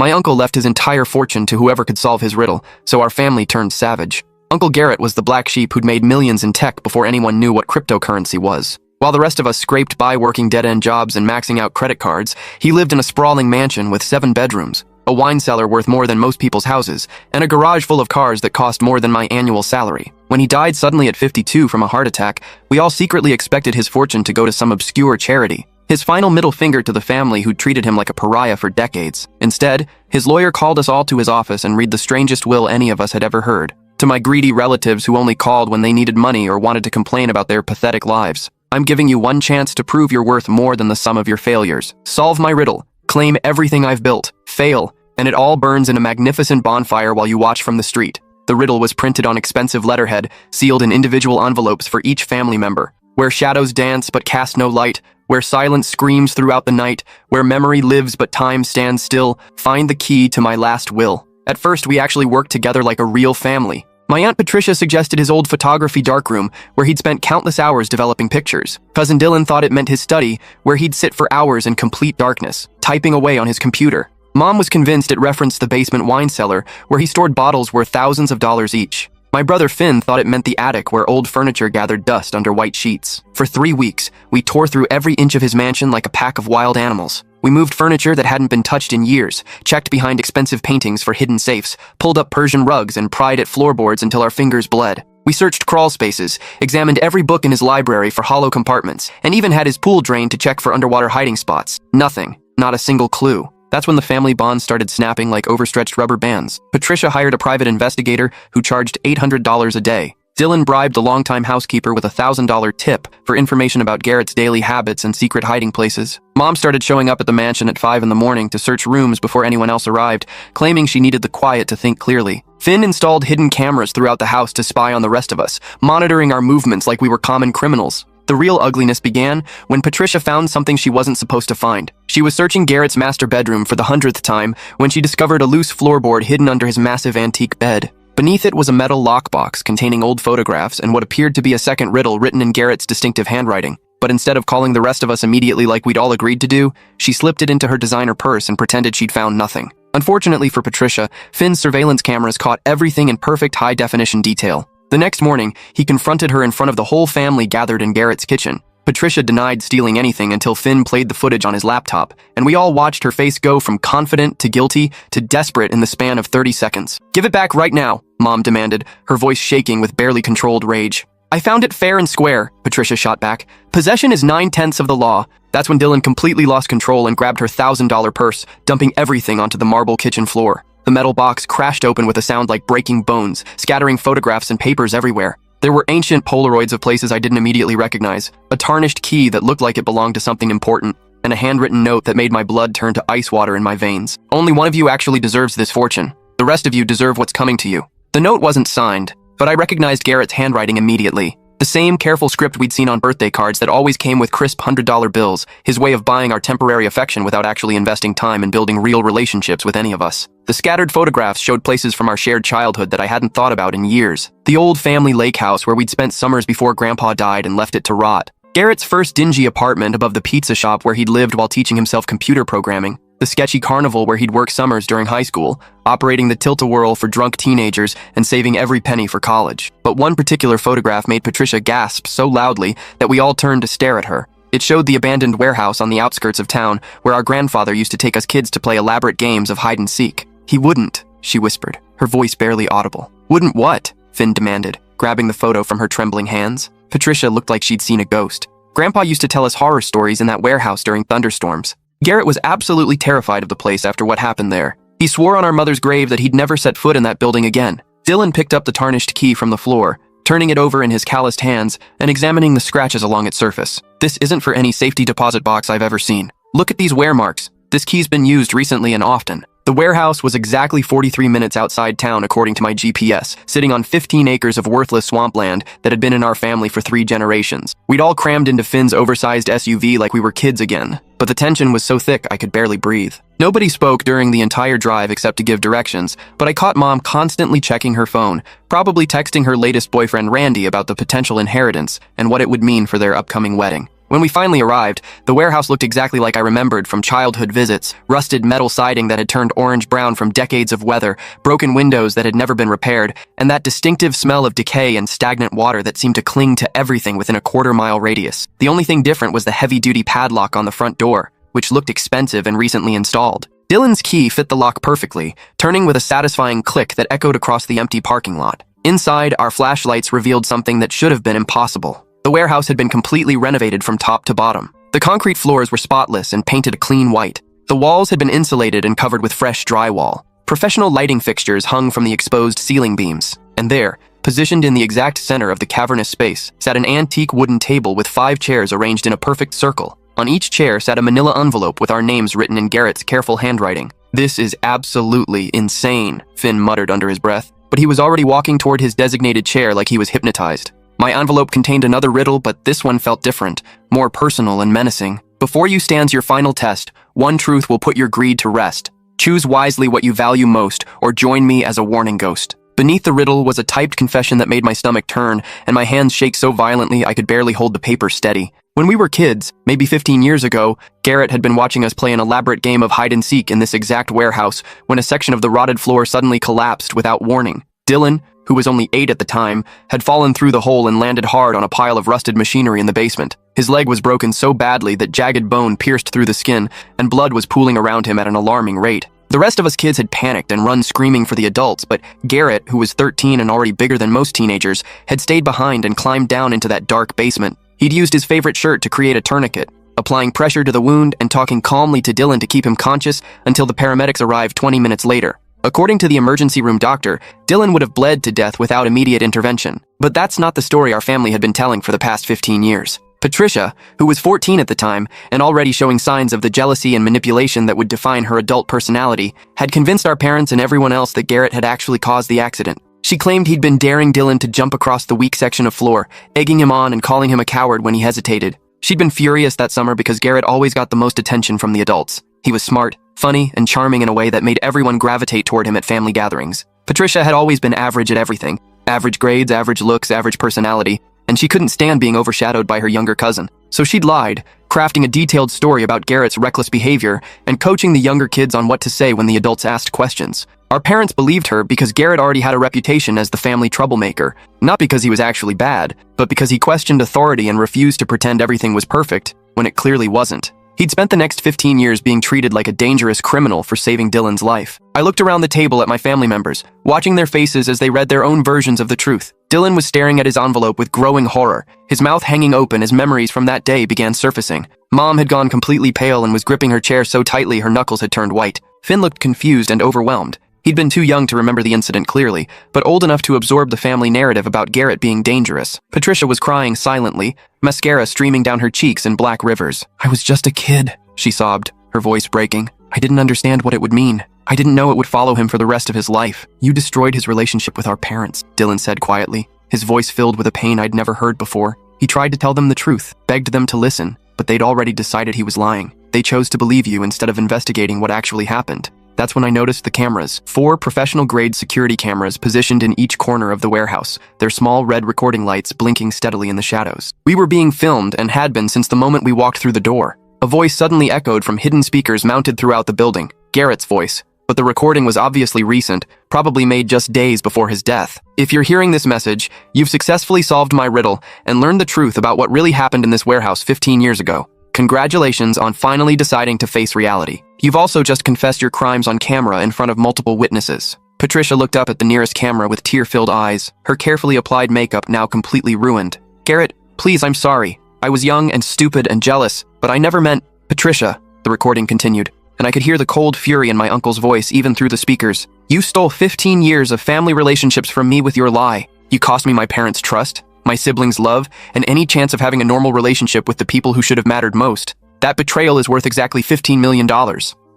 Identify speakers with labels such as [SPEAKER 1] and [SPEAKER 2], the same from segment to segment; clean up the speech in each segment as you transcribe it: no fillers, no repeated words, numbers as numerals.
[SPEAKER 1] My uncle left his entire fortune to whoever could solve his riddle, so our family turned savage. Uncle Garrett was the black sheep who'd made millions in tech before anyone knew what cryptocurrency was. While the rest of us scraped by working dead-end jobs and maxing out credit cards, he lived in a sprawling mansion with 7 bedrooms, a wine cellar worth more than most people's houses, and a garage full of cars that cost more than my annual salary. When he died suddenly at 52 from a heart attack, we all secretly expected his fortune to go to some obscure charity. His final middle finger to the family who'd treated him like a pariah for decades. Instead, his lawyer called us all to his office and read the strangest will any of us had ever heard. To my greedy relatives who only called when they needed money or wanted to complain about their pathetic lives, I'm giving you one chance to prove you're worth more than the sum of your failures. Solve my riddle, claim everything I've built, fail, and it all burns in a magnificent bonfire while you watch from the street. The riddle was printed on expensive letterhead, sealed in individual envelopes for each family member. Where shadows dance but cast no light, where silence screams throughout the night, where memory lives but time stands still, find the key to my last will. At first, we actually worked together like a real family. My Aunt Patricia suggested his old photography darkroom, where he'd spent countless hours developing pictures. Cousin Dylan thought it meant his study, where he'd sit for hours in complete darkness, typing away on his computer. Mom was convinced it referenced the basement wine cellar, where he stored bottles worth thousands of dollars each. My brother Finn thought it meant the attic where old furniture gathered dust under white sheets. For 3 weeks, we tore through every inch of his mansion like a pack of wild animals. We moved furniture that hadn't been touched in years, checked behind expensive paintings for hidden safes, pulled up Persian rugs, and pried at floorboards until our fingers bled. We searched crawl spaces, examined every book in his library for hollow compartments, and even had his pool drained to check for underwater hiding spots. Nothing. Not a single clue. That's when the family bonds started snapping like overstretched rubber bands. Patricia hired a private investigator who charged $800 a day. Dylan bribed the longtime housekeeper with a $1,000 tip for information about Garrett's daily habits and secret hiding places. Mom started showing up at the mansion at 5 in the morning to search rooms before anyone else arrived, claiming she needed the quiet to think clearly. Finn installed hidden cameras throughout the house to spy on the rest of us, monitoring our movements like we were common criminals. The real ugliness began when Patricia found something she wasn't supposed to find. She was searching Garrett's master bedroom for the 100th time when she discovered a loose floorboard hidden under his massive antique bed. Beneath it was a metal lockbox containing old photographs and what appeared to be a second riddle written in Garrett's distinctive handwriting. But instead of calling the rest of us immediately like we'd all agreed to do, she slipped it into her designer purse and pretended she'd found nothing. Unfortunately for Patricia, Finn's surveillance cameras caught everything in perfect high-definition detail. The next morning, he confronted her in front of the whole family gathered in Garrett's kitchen. Patricia denied stealing anything until Finn played the footage on his laptop, and we all watched her face go from confident to guilty to desperate in the span of 30 seconds. "Give it back right now," Mom demanded, her voice shaking with barely controlled rage. "I found it fair and square," Patricia shot back. "Possession is 9/10 of the law." That's when Dylan completely lost control and grabbed her $1,000 purse, dumping everything onto the marble kitchen floor. The metal box crashed open with a sound like breaking bones, scattering photographs and papers everywhere. There were ancient Polaroids of places I didn't immediately recognize, a tarnished key that looked like it belonged to something important, and a handwritten note that made my blood turn to ice water in my veins. "Only one of you actually deserves this fortune. The rest of you deserve what's coming to you." The note wasn't signed, but I recognized Garrett's handwriting immediately. The same careful script we'd seen on birthday cards that always came with crisp $100 bills, his way of buying our temporary affection without actually investing time in building real relationships with any of us. The scattered photographs showed places from our shared childhood that I hadn't thought about in years. The old family lake house where we'd spent summers before Grandpa died and left it to rot. Garrett's first dingy apartment above the pizza shop where he'd lived while teaching himself computer programming. The sketchy carnival where he'd worked summers during high school, operating the tilt-a-whirl for drunk teenagers and saving every penny for college. But one particular photograph made Patricia gasp so loudly that we all turned to stare at her. It showed the abandoned warehouse on the outskirts of town where our grandfather used to take us kids to play elaborate games of hide and seek. "He wouldn't," she whispered, her voice barely audible. "Wouldn't what?" Finn demanded, grabbing the photo from her trembling hands. Patricia looked like she'd seen a ghost. Grandpa used to tell us horror stories in that warehouse during thunderstorms. Garrett was absolutely terrified of the place after what happened there. He swore on our mother's grave that he'd never set foot in that building again. Dylan picked up the tarnished key from the floor, turning it over in his calloused hands and examining the scratches along its surface. "This isn't for any safety deposit box I've ever seen. Look at these wear marks. This key's been used recently and often." The warehouse was exactly 43 minutes outside town according to my GPS, sitting on 15 acres of worthless swampland that had been in our family for 3 generations. We'd all crammed into Finn's oversized SUV like we were kids again, but the tension was so thick I could barely breathe. Nobody spoke during the entire drive except to give directions, but I caught Mom constantly checking her phone, probably texting her latest boyfriend Randy about the potential inheritance and what it would mean for their upcoming wedding. When we finally arrived, the warehouse looked exactly like I remembered from childhood visits: rusted metal siding that had turned orange-brown from decades of weather, broken windows that had never been repaired, and that distinctive smell of decay and stagnant water that seemed to cling to everything within a quarter-mile radius. The only thing different was the heavy-duty padlock on the front door, which looked expensive and recently installed. Dylan's key fit the lock perfectly, turning with a satisfying click that echoed across the empty parking lot. Inside, our flashlights revealed something that should have been impossible. The warehouse had been completely renovated from top to bottom. The concrete floors were spotless and painted a clean white. The walls had been insulated and covered with fresh drywall. Professional lighting fixtures hung from the exposed ceiling beams. And there, positioned in the exact center of the cavernous space, sat an antique wooden table with 5 chairs arranged in a perfect circle. On each chair sat a manila envelope with our names written in Garrett's careful handwriting. "This is absolutely insane," Finn muttered under his breath, but he was already walking toward his designated chair like he was hypnotized. My envelope contained another riddle, but this one felt different, more personal and menacing. "Before you stands your final test, one truth will put your greed to rest. Choose wisely what you value most, or join me as a warning ghost." Beneath the riddle was a typed confession that made my stomach turn, and my hands shake so violently I could barely hold the paper steady. When we were kids, maybe 15 years ago, Garrett had been watching us play an elaborate game of hide-and-seek in this exact warehouse when a section of the rotted floor suddenly collapsed without warning. Dylan, who was only 8 at the time, had fallen through the hole and landed hard on a pile of rusted machinery in the basement. His leg was broken so badly that jagged bone pierced through the skin, and blood was pooling around him at an alarming rate. The rest of us kids had panicked and run screaming for the adults, but Garrett, who was 13 and already bigger than most teenagers, had stayed behind and climbed down into that dark basement. He'd used his favorite shirt to create a tourniquet, applying pressure to the wound and talking calmly to Dylan to keep him conscious until the paramedics arrived 20 minutes later. According to the emergency room doctor, Dylan would have bled to death without immediate intervention. But that's not the story our family had been telling for the past 15 years. Patricia, who was 14 at the time and already showing signs of the jealousy and manipulation that would define her adult personality, had convinced our parents and everyone else that Garrett had actually caused the accident. She claimed he'd been daring Dylan to jump across the weak section of floor, egging him on and calling him a coward when he hesitated. She'd been furious that summer because Garrett always got the most attention from the adults. He was smart, funny, and charming in a way that made everyone gravitate toward him at family gatherings. Patricia had always been average at everything. Average grades, average looks, average personality, and she couldn't stand being overshadowed by her younger cousin. So she'd lied, crafting a detailed story about Garrett's reckless behavior and coaching the younger kids on what to say when the adults asked questions. Our parents believed her because Garrett already had a reputation as the family troublemaker, not because he was actually bad, but because he questioned authority and refused to pretend everything was perfect when it clearly wasn't. He'd spent the next 15 years being treated like a dangerous criminal for saving Dylan's life. I looked around the table at my family members, watching their faces as they read their own versions of the truth. Dylan was staring at his envelope with growing horror, his mouth hanging open as memories from that day began surfacing. Mom had gone completely pale and was gripping her chair so tightly her knuckles had turned white. Finn looked confused and overwhelmed. He'd been too young to remember the incident clearly, but old enough to absorb the family narrative about Garrett being dangerous. Patricia was crying silently, mascara streaming down her cheeks in black rivers. "I was just a kid," she sobbed, her voice breaking. "I didn't understand what it would mean. I didn't know it would follow him for the rest of his life." "You destroyed his relationship with our parents," Dylan said quietly, his voice filled with a pain I'd never heard before. He tried to tell them the truth, begged them to listen, but they'd already decided he was lying. They chose to believe you instead of investigating what actually happened. That's when I noticed the cameras. 4 professional-grade security cameras positioned in each corner of the warehouse, their small red recording lights blinking steadily in the shadows. We were being filmed and had been since the moment we walked through the door. A voice suddenly echoed from hidden speakers mounted throughout the building, Garrett's voice. But the recording was obviously recent, probably made just days before his death. "If you're hearing this message, you've successfully solved my riddle and learned the truth about what really happened in this warehouse 15 years ago. Congratulations on finally deciding to face reality. You've also just confessed your crimes on camera in front of multiple witnesses." Patricia looked up at the nearest camera with tear-filled eyes, her carefully applied makeup now completely ruined. "Garrett, please, I'm sorry. I was young and stupid and jealous, but I never meant—" "Patricia," the recording continued, and I could hear the cold fury in my uncle's voice even through the speakers. "You stole 15 years of family relationships from me with your lie. You cost me my parents' trust, my siblings' love, and any chance of having a normal relationship with the people who should have mattered most. That betrayal is worth exactly $15 million.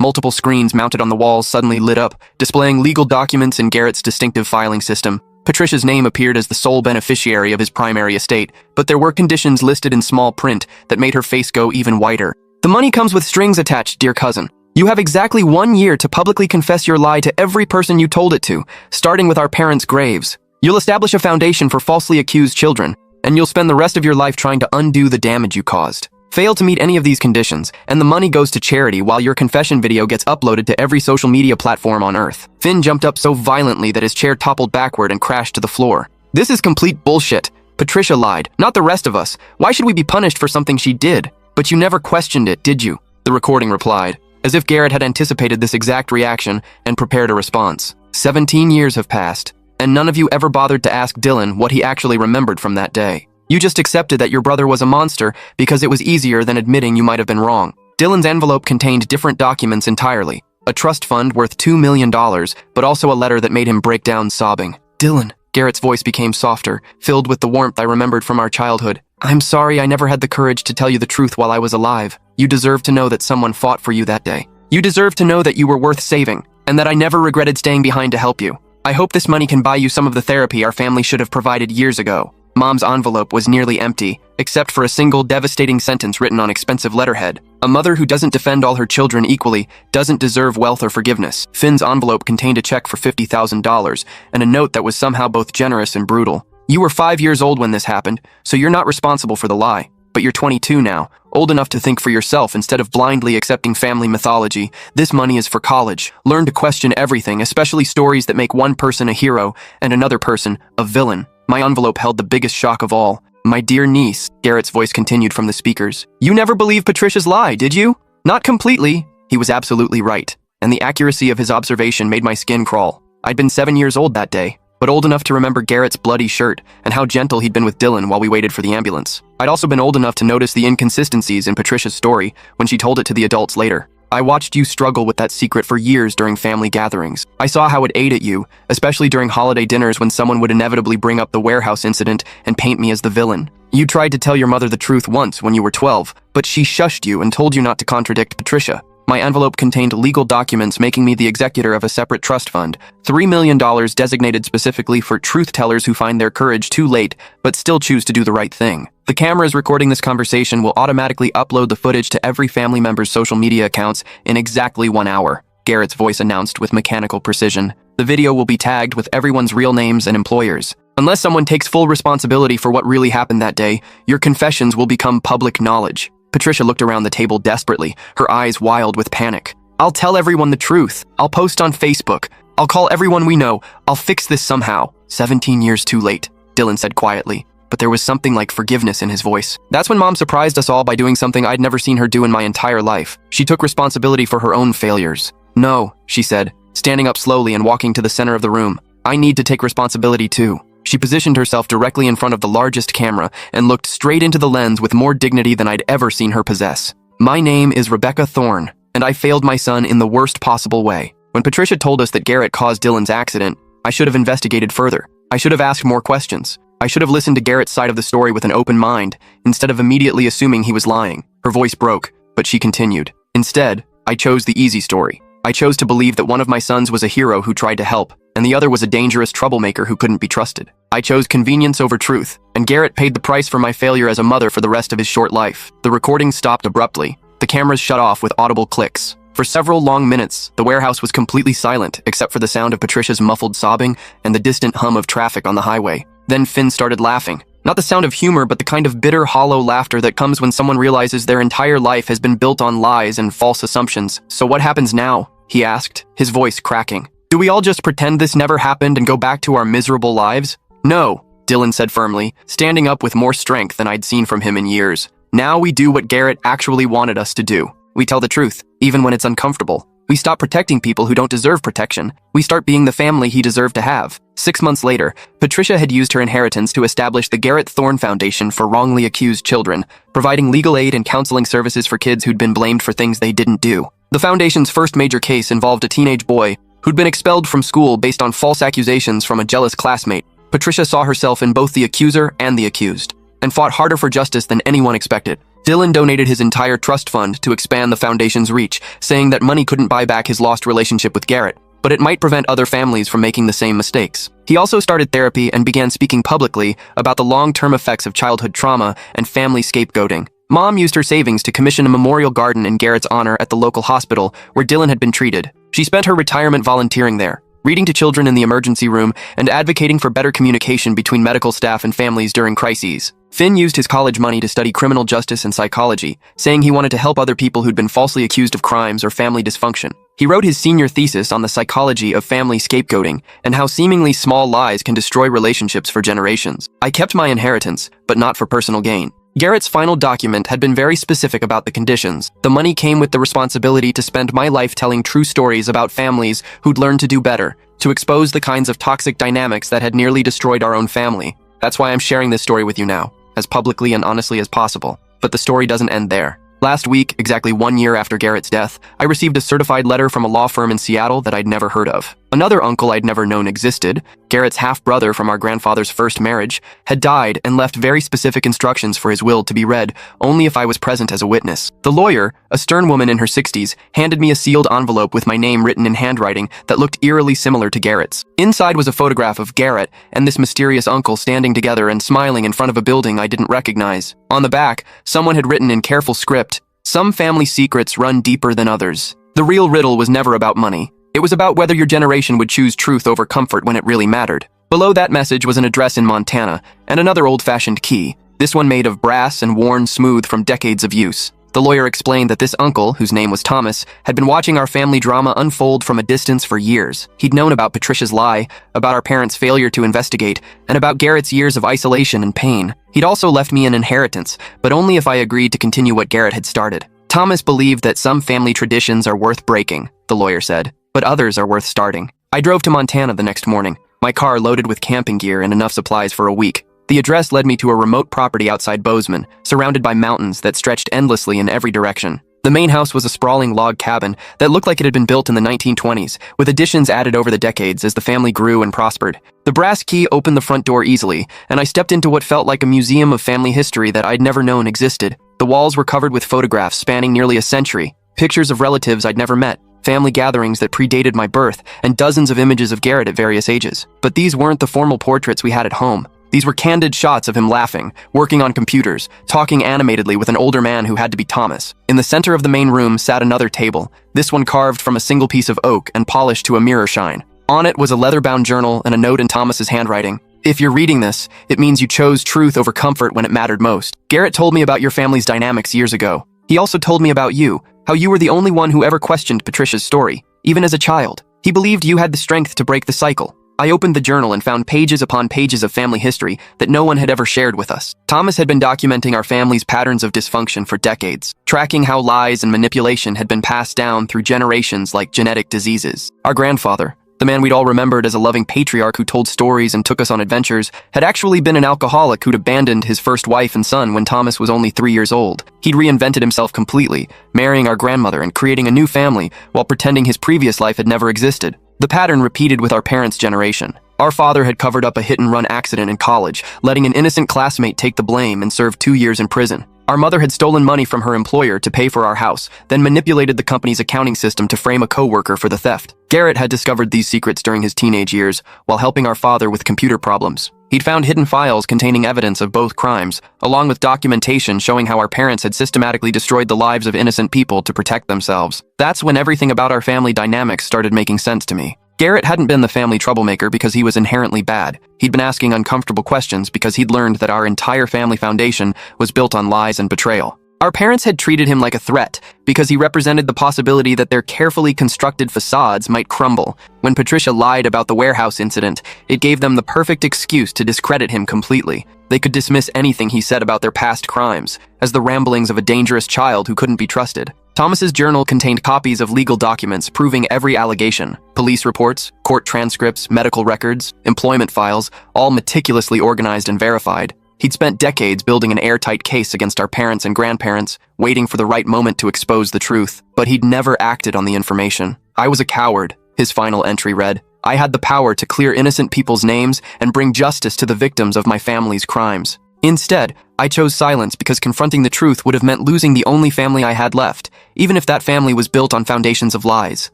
[SPEAKER 1] Multiple screens mounted on the walls suddenly lit up, displaying legal documents in Garrett's distinctive filing system. Patricia's name appeared as the sole beneficiary of his primary estate, but there were conditions listed in small print that made her face go even whiter. "The money comes with strings attached, dear cousin. You have exactly 1 year to publicly confess your lie to every person you told it to, starting with our parents' graves. You'll establish a foundation for falsely accused children, and you'll spend the rest of your life trying to undo the damage you caused." Fail to meet any of these conditions, and the money goes to charity while your confession video gets uploaded to every social media platform on Earth. Finn jumped up so violently that his chair toppled backward and crashed to the floor. This is complete bullshit. Patricia lied, not the rest of us. Why should we be punished for something she did? But you never questioned it, did you? The recording replied, as if Garrett had anticipated this exact reaction and prepared a response. 17 years have passed, and none of you ever bothered to ask Dylan what he actually remembered from that day. You just accepted that your brother was a monster because it was easier than admitting you might have been wrong. Dylan's envelope contained different documents entirely. A trust fund worth $2 million, but also a letter that made him break down sobbing. Dylan. Garrett's voice became softer, filled with the warmth I remembered from our childhood. I'm sorry I never had the courage to tell you the truth while I was alive. You deserve to know that someone fought for you that day. You deserve to know that you were worth saving, and that I never regretted staying behind to help you. I hope this money can buy you some of the therapy our family should have provided years ago. Mom's envelope was nearly empty, except for a single devastating sentence written on expensive letterhead. A mother who doesn't defend all her children equally doesn't deserve wealth or forgiveness. Finn's envelope contained a check for $50,000 and a note that was somehow both generous and brutal. You were 5 years old when this happened, so you're not responsible for the lie. But you're 22 now, old enough to think for yourself instead of blindly accepting family mythology. This money is for college. Learn to question everything, especially stories that make one person a hero and another person a villain. My envelope held the biggest shock of all. My dear niece, Garrett's voice continued from the speakers. You never believed Patricia's lie, did you? Not completely. He was absolutely right, and the accuracy of his observation made my skin crawl. I'd been 7 years old that day, but old enough to remember Garrett's bloody shirt and how gentle he'd been with Dylan while we waited for the ambulance. I'd also been old enough to notice the inconsistencies in Patricia's story when she told it to the adults later. I watched you struggle with that secret for years during family gatherings. I saw how it ate at you, especially during holiday dinners when someone would inevitably bring up the warehouse incident and paint me as the villain. You tried to tell your mother the truth once when you were 12, but she shushed you and told you not to contradict Patricia. My envelope contained legal documents making me the executor of a separate trust fund, $3 million designated specifically for truth-tellers who find their courage too late but still choose to do the right thing. The cameras recording this conversation will automatically upload the footage to every family member's social media accounts in exactly 1 hour, Garrett's voice announced with mechanical precision. The video will be tagged with everyone's real names and employers. Unless someone takes full responsibility for what really happened that day, your confessions will become public knowledge. Patricia looked around the table desperately, her eyes wild with panic. I'll tell everyone the truth. I'll post on Facebook. I'll call everyone we know. I'll fix this somehow. 17 years too late, Dylan said quietly, but there was something like forgiveness in his voice. That's when Mom surprised us all by doing something I'd never seen her do in my entire life. She took responsibility for her own failures. No, she said, standing up slowly and walking to the center of the room. I need to take responsibility too. She positioned herself directly in front of the largest camera and looked straight into the lens with more dignity than I'd ever seen her possess. My name is Rebecca Thorne, and I failed my son in the worst possible way. When Patricia told us that Garrett caused Dylan's accident, I should have investigated further. I should have asked more questions. I should have listened to Garrett's side of the story with an open mind, instead of immediately assuming he was lying. Her voice broke, but she continued. Instead, I chose the easy story. I chose to believe that one of my sons was a hero who tried to help, and the other was a dangerous troublemaker who couldn't be trusted. I chose convenience over truth, and Garrett paid the price for my failure as a mother for the rest of his short life. The recording stopped abruptly. The cameras shut off with audible clicks. For several long minutes, the warehouse was completely silent except for the sound of Patricia's muffled sobbing and the distant hum of traffic on the highway. Then Finn started laughing. Not the sound of humor, but the kind of bitter, hollow laughter that comes when someone realizes their entire life has been built on lies and false assumptions. So what happens now? He asked, his voice cracking. Do we all just pretend this never happened and go back to our miserable lives? No, Dylan said firmly, standing up with more strength than I'd seen from him in years. Now we do what Garrett actually wanted us to do. We tell the truth, even when it's uncomfortable. We stop protecting people who don't deserve protection. We start being the family he deserved to have. 6 months later, Patricia had used her inheritance to establish the Garrett Thorne Foundation for wrongly accused children, providing legal aid and counseling services for kids who'd been blamed for things they didn't do. The foundation's first major case involved a teenage boy who'd been expelled from school based on false accusations from a jealous classmate. Patricia saw herself in both the accuser and the accused, and fought harder for justice than anyone expected. Dylan donated his entire trust fund to expand the foundation's reach, saying that money couldn't buy back his lost relationship with Garrett, but it might prevent other families from making the same mistakes. He also started therapy and began speaking publicly about the long-term effects of childhood trauma and family scapegoating. Mom used her savings to commission a memorial garden in Garrett's honor at the local hospital where Dylan had been treated. She spent her retirement volunteering there, reading to children in the emergency room and advocating for better communication between medical staff and families during crises. Finn used his college money to study criminal justice and psychology, saying he wanted to help other people who'd been falsely accused of crimes or family dysfunction. He wrote his senior thesis on the psychology of family scapegoating and how seemingly small lies can destroy relationships for generations. I kept my inheritance, but not for personal gain. Garrett's final document had been very specific about the conditions. The money came with the responsibility to spend my life telling true stories about families who'd learned to do better, to expose the kinds of toxic dynamics that had nearly destroyed our own family. That's why I'm sharing this story with you now, as publicly and honestly as possible. But the story doesn't end there. Last week, exactly 1 year after Garrett's death, I received a certified letter from a law firm in Seattle that I'd never heard of. Another uncle I'd never known existed, Garrett's half-brother from our grandfather's first marriage, had died and left very specific instructions for his will to be read only if I was present as a witness. The lawyer, a stern woman in her 60s, handed me a sealed envelope with my name written in handwriting that looked eerily similar to Garrett's. Inside was a photograph of Garrett and this mysterious uncle standing together and smiling in front of a building I didn't recognize. On the back, someone had written in careful script, "Some family secrets run deeper than others." The real riddle was never about money. It was about whether your generation would choose truth over comfort when it really mattered. Below that message was an address in Montana and another old-fashioned key, this one made of brass and worn smooth from decades of use. The lawyer explained that this uncle, whose name was Thomas, had been watching our family drama unfold from a distance for years. He'd known about Patricia's lie, about our parents' failure to investigate, and about Garrett's years of isolation and pain. He'd also left me an inheritance, but only if I agreed to continue what Garrett had started. Thomas believed that some family traditions are worth breaking, the lawyer said, but others are worth starting. I drove to Montana the next morning, my car loaded with camping gear and enough supplies for a week. The address led me to a remote property outside Bozeman, surrounded by mountains that stretched endlessly in every direction. The main house was a sprawling log cabin that looked like it had been built in the 1920s, with additions added over the decades as the family grew and prospered. The brass key opened the front door easily, and I stepped into what felt like a museum of family history that I'd never known existed. The walls were covered with photographs spanning nearly a century, pictures of relatives I'd never met, family gatherings that predated my birth, and dozens of images of Garrett at various ages. But these weren't the formal portraits we had at home. These were candid shots of him laughing, working on computers, talking animatedly with an older man who had to be Thomas. In the center of the main room sat another table, this one carved from a single piece of oak and polished to a mirror shine. On it was a leather-bound journal and a note in Thomas's handwriting. "If you're reading this, it means you chose truth over comfort when it mattered most. Garrett told me about your family's dynamics years ago. He also told me about you, how you were the only one who ever questioned Patricia's story, even as a child. He believed you had the strength to break the cycle." I opened the journal and found pages upon pages of family history that no one had ever shared with us. Thomas had been documenting our family's patterns of dysfunction for decades, tracking how lies and manipulation had been passed down through generations like genetic diseases. Our grandfather, the man we'd all remembered as a loving patriarch who told stories and took us on adventures, had actually been an alcoholic who'd abandoned his first wife and son when Thomas was only 3 years old. He'd reinvented himself completely, marrying our grandmother and creating a new family while pretending his previous life had never existed. The pattern repeated with our parents' generation. Our father had covered up a hit-and-run accident in college, letting an innocent classmate take the blame and serve 2 years in prison. Our mother had stolen money from her employer to pay for our house, then manipulated the company's accounting system to frame a coworker for the theft. Garrett had discovered these secrets during his teenage years while helping our father with computer problems. He'd found hidden files containing evidence of both crimes, along with documentation showing how our parents had systematically destroyed the lives of innocent people to protect themselves. That's when everything about our family dynamics started making sense to me. Garrett hadn't been the family troublemaker because he was inherently bad. He'd been asking uncomfortable questions because he'd learned that our entire family foundation was built on lies and betrayal. Our parents had treated him like a threat because he represented the possibility that their carefully constructed facades might crumble. When Patricia lied about the warehouse incident, it gave them the perfect excuse to discredit him completely. They could dismiss anything he said about their past crimes as the ramblings of a dangerous child who couldn't be trusted. Thomas's journal contained copies of legal documents proving every allegation, police reports, court transcripts, medical records, employment files, all meticulously organized and verified. He'd spent decades building an airtight case against our parents and grandparents, waiting for the right moment to expose the truth, but he'd never acted on the information. "I was a coward," his final entry read. "I had the power to clear innocent people's names and bring justice to the victims of my family's crimes. Instead, I chose silence because confronting the truth would have meant losing the only family I had left, even if that family was built on foundations of lies."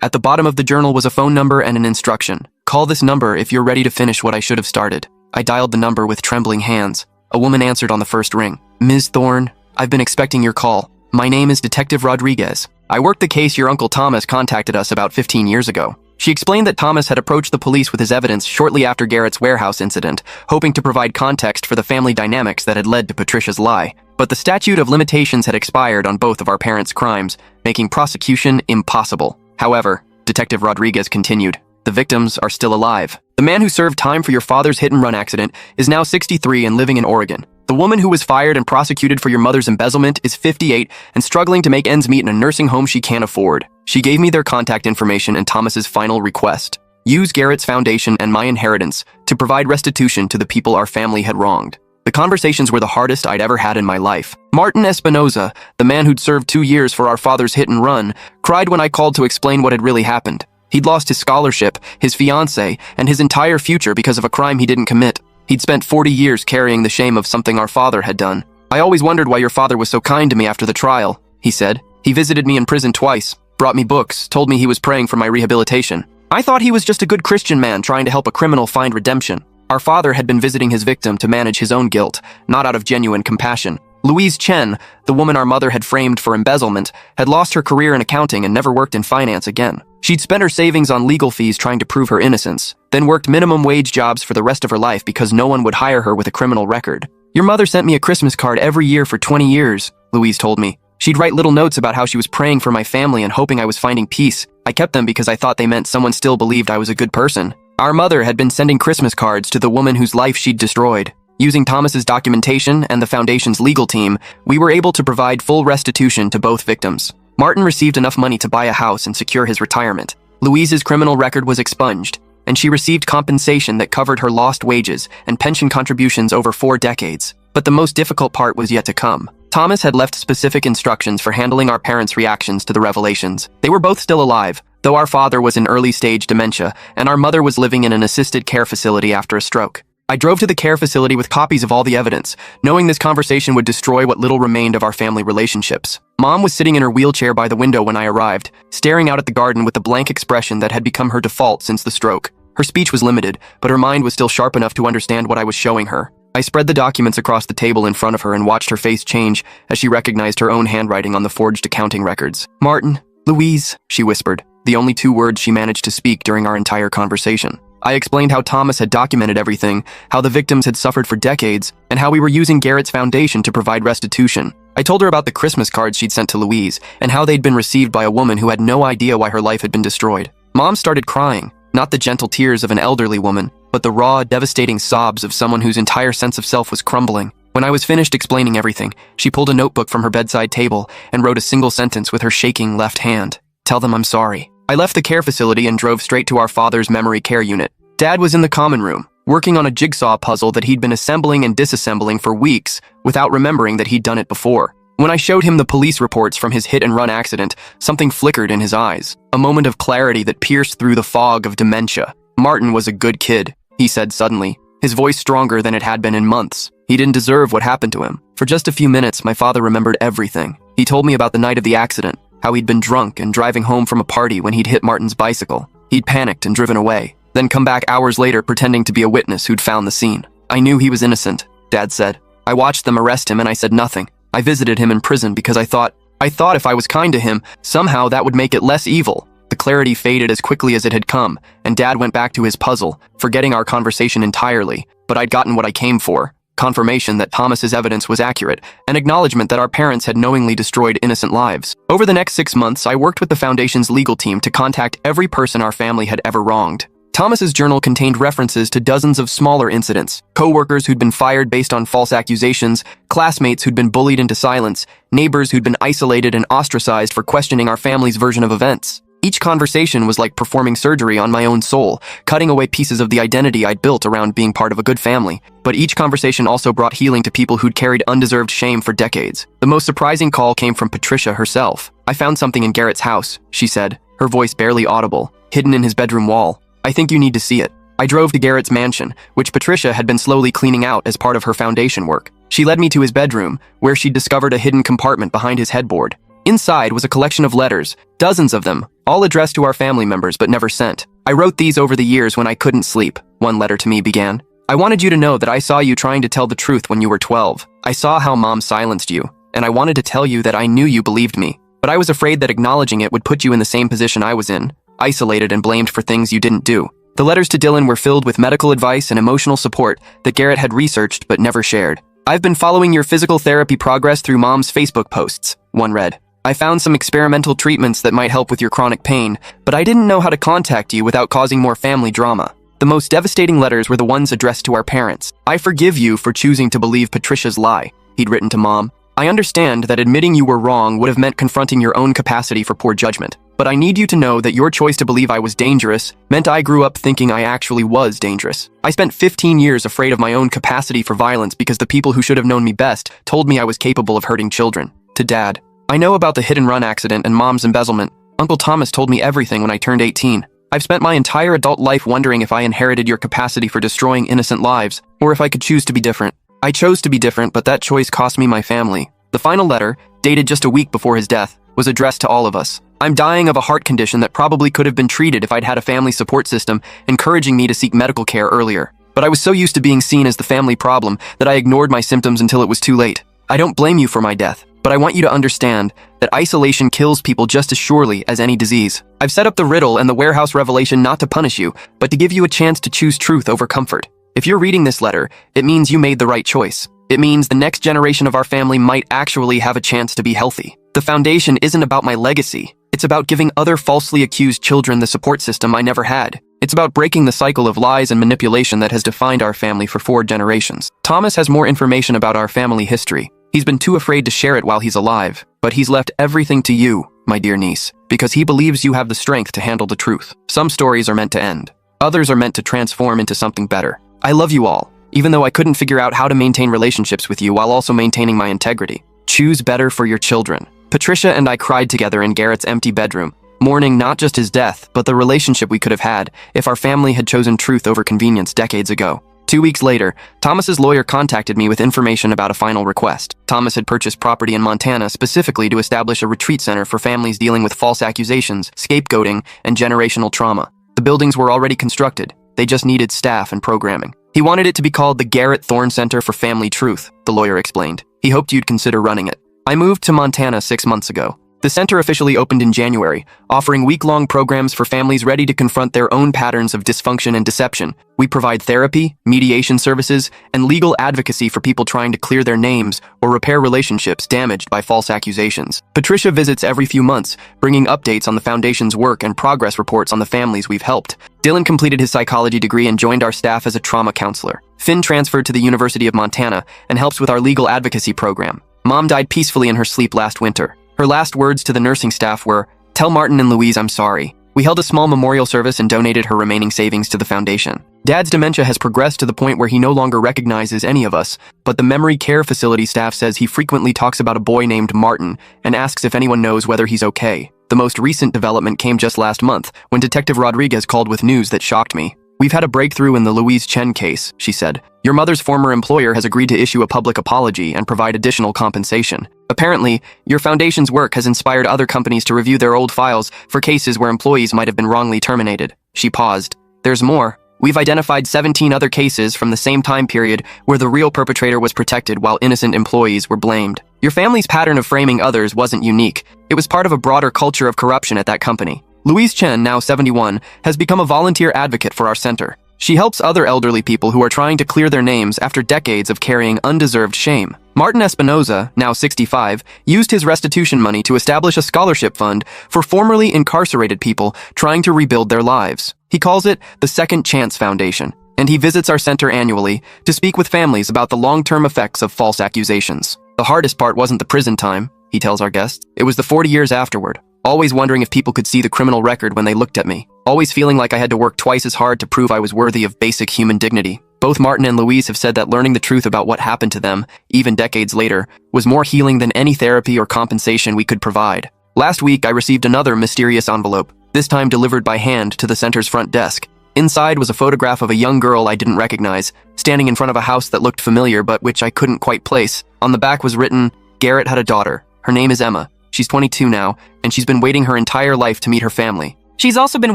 [SPEAKER 1] At the bottom of the journal was a phone number and an instruction. "Call this number if you're ready to finish what I should have started." I dialed the number with trembling hands. A woman answered on the first ring. "Ms. Thorne, I've been expecting your call. My name is Detective Rodriguez. I worked the case your Uncle Thomas contacted us about 15 years ago. She explained that Thomas had approached the police with his evidence shortly after Garrett's warehouse incident, hoping to provide context for the family dynamics that had led to Patricia's lie. But the statute of limitations had expired on both of our parents' crimes, making prosecution impossible. However, Detective Rodriguez continued, the victims are still alive. The man who served time for your father's hit-and-run accident is now 63 and living in Oregon. The woman who was fired and prosecuted for your mother's embezzlement is 58 and struggling to make ends meet in a nursing home she can't afford. She gave me their contact information and Thomas's final request. Use Garrett's foundation and my inheritance to provide restitution to the people our family had wronged. The conversations were the hardest I'd ever had in my life. Martin Espinoza, the man who'd served 2 years for our father's hit and run, cried when I called to explain what had really happened. He'd lost his scholarship, his fiancée, and his entire future because of a crime he didn't commit. He'd spent 40 years carrying the shame of something our father had done. I always wondered why your father was so kind to me after the trial, he said. He visited me in prison twice, brought me books, told me he was praying for my rehabilitation. I thought he was just a good Christian man trying to help a criminal find redemption. Our father had been visiting his victim to manage his own guilt, not out of genuine compassion. Louise Chen, the woman our mother had framed for embezzlement, had lost her career in accounting and never worked in finance again. She'd spent her savings on legal fees trying to prove her innocence, then worked minimum wage jobs for the rest of her life because no one would hire her with a criminal record. Your mother sent me a Christmas card every year for 20 years, Louise told me. She'd write little notes about how she was praying for my family and hoping I was finding peace. I kept them because I thought they meant someone still believed I was a good person. Our mother had been sending Christmas cards to the woman whose life she'd destroyed. Using Thomas's documentation and the foundation's legal team, we were able to provide full restitution to both victims. Martin received enough money to buy a house and secure his retirement. Louise's criminal record was expunged, and she received compensation that covered her lost wages and pension contributions over 4 decades. But the most difficult part was yet to come. Thomas had left specific instructions for handling our parents' reactions to the revelations. They were both still alive, though our father was in early-stage dementia, and our mother was living in an assisted care facility after a stroke. I drove to the care facility with copies of all the evidence, knowing this conversation would destroy what little remained of our family relationships. Mom was sitting in her wheelchair by the window when I arrived, staring out at the garden with the blank expression that had become her default since the stroke. Her speech was limited, but her mind was still sharp enough to understand what I was showing her. I spread the documents across the table in front of her and watched her face change as she recognized her own handwriting on the forged accounting records. Martin, Louise, she whispered, the only 2 words she managed to speak during our entire conversation. I explained how Thomas had documented everything, how the victims had suffered for decades, and how we were using Garrett's foundation to provide restitution. I told her about the Christmas cards she'd sent to Louise, and how they'd been received by a woman who had no idea why her life had been destroyed. Mom started crying, not the gentle tears of an elderly woman, but the raw, devastating sobs of someone whose entire sense of self was crumbling. When I was finished explaining everything, she pulled a notebook from her bedside table and wrote a single sentence with her shaking left hand. Tell them I'm sorry. I left the care facility and drove straight to our father's memory care unit. Dad was in the common room, working on a jigsaw puzzle that he'd been assembling and disassembling for weeks without remembering that he'd done it before. When I showed him the police reports from his hit-and-run accident, something flickered in his eyes, a moment of clarity that pierced through the fog of dementia. Martin was a good kid, he said suddenly, his voice stronger than it had been in months. He didn't deserve what happened to him. For just a few minutes, my father remembered everything. He told me about the night of the accident, how he'd been drunk and driving home from a party when he'd hit Martin's bicycle. He'd panicked and driven away, then come back hours later pretending to be a witness who'd found the scene. I knew he was innocent, Dad said. I watched them arrest him and I said nothing. I visited him in prison because I thought if I was kind to him, somehow that would make it less evil. The clarity faded as quickly as it had come, and Dad went back to his puzzle, forgetting our conversation entirely. But I'd gotten what I came for. Confirmation that Thomas's evidence was accurate, an acknowledgement that our parents had knowingly destroyed innocent lives. Over the next 6 months, I worked with the Foundation's legal team to contact every person our family had ever wronged. Thomas's journal contained references to dozens of smaller incidents, co-workers who'd been fired based on false accusations, classmates who'd been bullied into silence, neighbors who'd been isolated and ostracized for questioning our family's version of events. Each conversation was like performing surgery on my own soul, cutting away pieces of the identity I'd built around being part of a good family. But each conversation also brought healing to people who'd carried undeserved shame for decades. The most surprising call came from Patricia herself. I found something in Garrett's house, she said, her voice barely audible, hidden in his bedroom wall. I think you need to see it. I drove to Garrett's mansion, which Patricia had been slowly cleaning out as part of her foundation work. She led me to his bedroom, where she'd discovered a hidden compartment behind his headboard. Inside was a collection of letters, dozens of them, all addressed to our family members but never sent. I wrote these over the years when I couldn't sleep, one letter to me began. I wanted you to know that I saw you trying to tell the truth when you were 12. I saw how Mom silenced you, and I wanted to tell you that I knew you believed me. But I was afraid that acknowledging it would put you in the same position I was in. isolated and blamed for things you didn't do. The letters to Dylan were filled with medical advice and emotional support that Garrett had researched but never shared. "I've been following your physical therapy progress through Mom's Facebook posts," one read. "I found some experimental treatments that might help with your chronic pain, but I didn't know how to contact you without causing more family drama." The most devastating letters were the ones addressed to our parents. "I forgive you for choosing to believe Patricia's lie," he'd written to Mom. "I understand that admitting you were wrong would have meant confronting your own capacity for poor judgment. But I need you to know that your choice to believe I was dangerous meant I grew up thinking I actually was dangerous. I spent 15 years afraid of my own capacity for violence because the people who should have known me best told me I was capable of hurting children." To Dad, "I know about the hit-and-run accident and Mom's embezzlement. Uncle Thomas told me everything when I turned 18. I've spent my entire adult life wondering if I inherited your capacity for destroying innocent lives, or if I could choose to be different. I chose to be different, but that choice cost me my family." The final letter, dated just a week before his death, was addressed to all of us. "I'm dying of a heart condition that probably could have been treated if I'd had a family support system encouraging me to seek medical care earlier. But I was so used to being seen as the family problem that I ignored my symptoms until it was too late. I don't blame you for my death, but I want you to understand that isolation kills people just as surely as any disease. I've set up the riddle and the warehouse revelation not to punish you, but to give you a chance to choose truth over comfort. If you're reading this letter, it means you made the right choice. It means the next generation of our family might actually have a chance to be healthy. The foundation isn't about my legacy. It's about giving other falsely accused children the support system I never had. It's about breaking the cycle of lies and manipulation that has defined our family for 4 generations. Thomas has more information about our family history. He's been too afraid to share it while he's alive, but he's left everything to you, my dear niece, because he believes you have the strength to handle the truth. Some stories are meant to end. Others are meant to transform into something better. I love you all, even though I couldn't figure out how to maintain relationships with you while also maintaining my integrity. Choose better for your children." Patricia and I cried together in Garrett's empty bedroom, mourning not just his death, but the relationship we could have had if our family had chosen truth over convenience decades ago. 2 weeks later, Thomas's lawyer contacted me with information about a final request. Thomas had purchased property in Montana specifically to establish a retreat center for families dealing with false accusations, scapegoating, and generational trauma. The buildings were already constructed. They just needed staff and programming. He wanted it to be called the Garrett Thorne Center for Family Truth, the lawyer explained. He hoped you'd consider running it. I moved to Montana 6 months ago. The center officially opened in January, offering week-long programs for families ready to confront their own patterns of dysfunction and deception. We provide therapy, mediation services, and legal advocacy for people trying to clear their names or repair relationships damaged by false accusations. Patricia visits every few months, bringing updates on the foundation's work and progress reports on the families we've helped. Dylan completed his psychology degree and joined our staff as a trauma counselor. Finn transferred to the University of Montana and helps with our legal advocacy program. Mom died peacefully in her sleep last winter. Her last words to the nursing staff were, "Tell Martin and Louise I'm sorry." We held a small memorial service and donated her remaining savings to the foundation. Dad's dementia has progressed to the point where he no longer recognizes any of us, but the memory care facility staff says he frequently talks about a boy named Martin and asks if anyone knows whether he's okay. The most recent development came just last month, when Detective Rodriguez called with news that shocked me. "We've had a breakthrough in the Louise Chen case," she said. "Your mother's former employer has agreed to issue a public apology and provide additional compensation. Apparently, your foundation's work has inspired other companies to review their old files for cases where employees might have been wrongly terminated." She paused. "There's more. We've identified 17 other cases from the same time period where the real perpetrator was protected while innocent employees were blamed. Your family's pattern of framing others wasn't unique. It was part of a broader culture of corruption at that company." Louise Chen, now 71, has become a volunteer advocate for our center. She helps other elderly people who are trying to clear their names after decades of carrying undeserved shame. Martin Espinoza, now 65, used his restitution money to establish a scholarship fund for formerly incarcerated people trying to rebuild their lives. He calls it the Second Chance Foundation, and he visits our center annually to speak with families about the long-term effects of false accusations. "The hardest part wasn't the prison time," he tells our guests. "It was the 40 years afterward. Always wondering if people could see the criminal record when they looked at me. Always feeling like I had to work twice as hard to prove I was worthy of basic human dignity." Both Martin and Louise have said that learning the truth about what happened to them, even decades later, was more healing than any therapy or compensation we could provide. Last week, I received another mysterious envelope, this time delivered by hand to the center's front desk. Inside was a photograph of a young girl I didn't recognize, standing in front of a house that looked familiar but which I couldn't quite place. On the back was written, "Garrett had a daughter. Her name is Emma. She's 22 now, and she's been waiting her entire life to meet her family. She's also been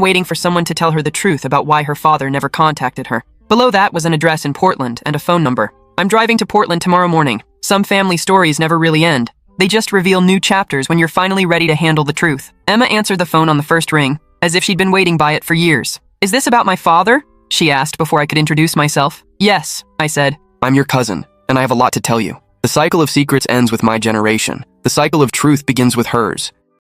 [SPEAKER 1] waiting for someone to tell her the truth about why her father never contacted her." Below that was an address in Portland and a phone number. "I'm driving to Portland tomorrow morning. Some family stories never really end. They just reveal new chapters when you're finally ready to handle the truth." Emma answered the phone on the first ring. as if she'd been waiting by it for years. "Is this about my father?" she asked before I could introduce myself. "Yes," I said. "I'm your cousin, and I have a lot to tell you. The cycle of secrets ends with my generation. The cycle of truth begins with hers.